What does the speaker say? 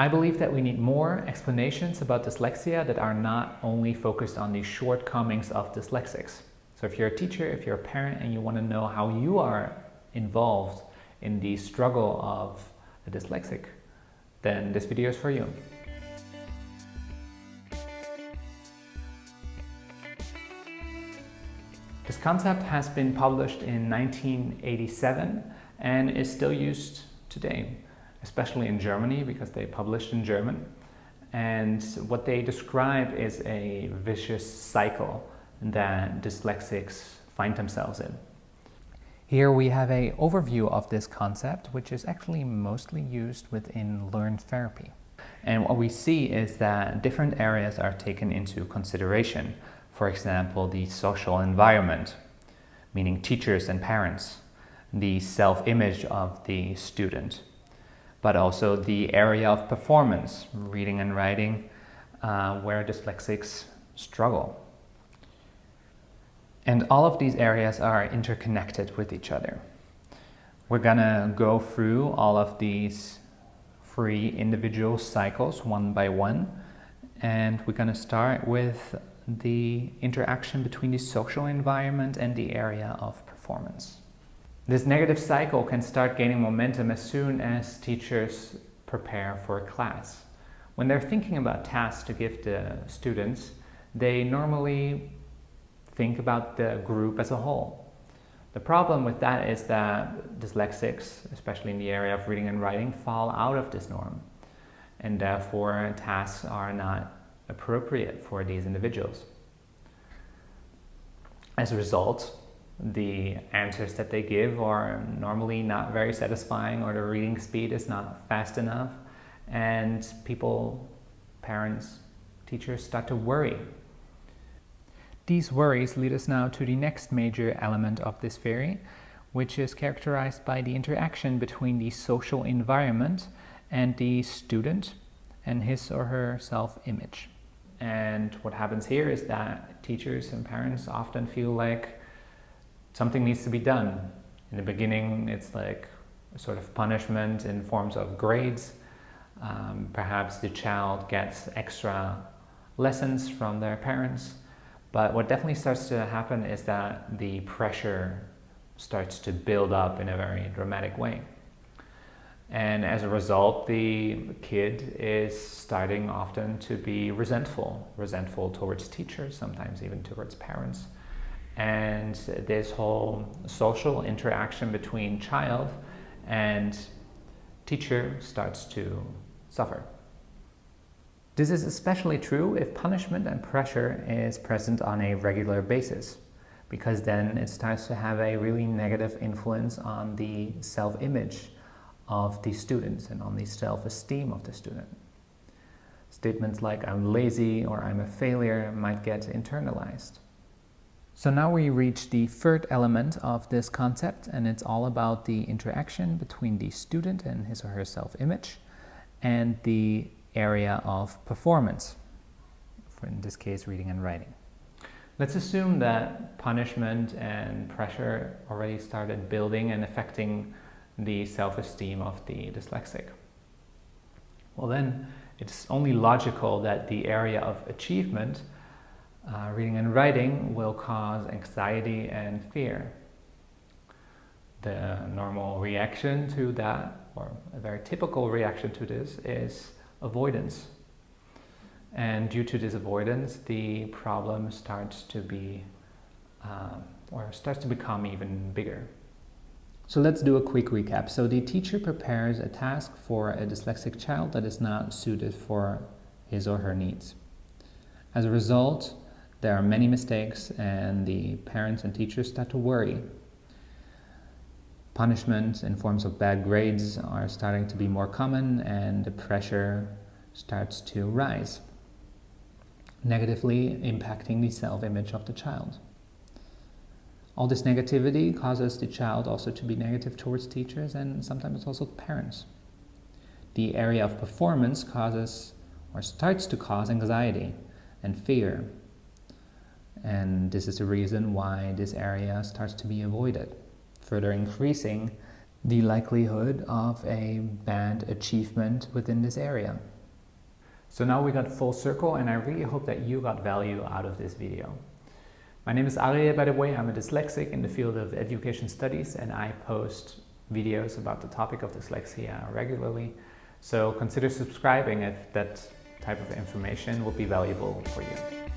I believe that we need more explanations about dyslexia that are not only focused on the shortcomings of dyslexics. So if you're a teacher, if you're a parent, and you want to know how you are involved in the struggle of a dyslexic, then this video is for you. This concept has been published in 1987 and is still used today, especially in Germany because they published in German. And what they describe is a vicious cycle that dyslexics find themselves in. Here we have an overview of this concept, which is actually mostly used within learned therapy. And what we see is that different areas are taken into consideration. For example, the social environment, meaning teachers and parents, the self-image of the student, but also the area of performance, reading and writing, where dyslexics struggle. And all of these areas are interconnected with each other. We're gonna go through all of these 3 individual cycles one by one, and we're gonna start with the interaction between the social environment and the area of performance. This negative cycle can start gaining momentum as soon as teachers prepare for a class. When they're thinking about tasks to give the students, they normally think about the group as a whole. The problem with that is that dyslexics, especially in the area of reading and writing, fall out of this norm, and therefore tasks are not appropriate for these individuals. As a result, the answers that they give are normally not very satisfying, or the reading speed is not fast enough, and people, parents, teachers start to worry. These worries lead us now to the next major element of this theory, which is characterized by the interaction between the social environment and the student and his or her self-image. And what happens here is that teachers and parents often feel like something needs to be done. In the beginning, it's like a sort of punishment in forms of grades. Perhaps the child gets extra lessons from their parents. But what definitely starts to happen is that the pressure starts to build up in a very dramatic way. And as a result, the kid is starting often to be resentful towards teachers, sometimes even towards parents. And this whole social interaction between child and teacher starts to suffer. This is especially true if punishment and pressure is present on a regular basis, because then it starts to have a really negative influence on the self-image of the students and on the self-esteem of the student. Statements like "I'm lazy" or "I'm a failure" might get internalized. So now we reach the 3rd element of this concept, and it's all about the interaction between the student and his or her self-image and the area of performance, for in this case reading and writing. Let's assume that punishment and pressure already started building and affecting the self-esteem of the dyslexic. Well, then it's only logical that the area of achievement, reading and writing, will cause anxiety and fear. The normal reaction to that, or a very typical reaction to this, is avoidance. And due to this avoidance, the problem starts to become even bigger. So let's do a quick recap. So the teacher prepares a task for a dyslexic child that is not suited for his or her needs. As a result, there are many mistakes, and the parents and teachers start to worry. Punishment in forms of bad grades are starting to be more common, and the pressure starts to rise, negatively impacting the self-image of the child. All this negativity causes the child also to be negative towards teachers and sometimes also parents. The area of performance causes or starts to cause anxiety and fear. And this is the reason why this area starts to be avoided, further increasing the likelihood of a bad achievement within this area. So now we got full circle, and I really hope that you got value out of this video. My name is Arije, by the way. I'm a dyslexic in the field of education studies, and I post videos about the topic of dyslexia regularly. So consider subscribing if that type of information will be valuable for you.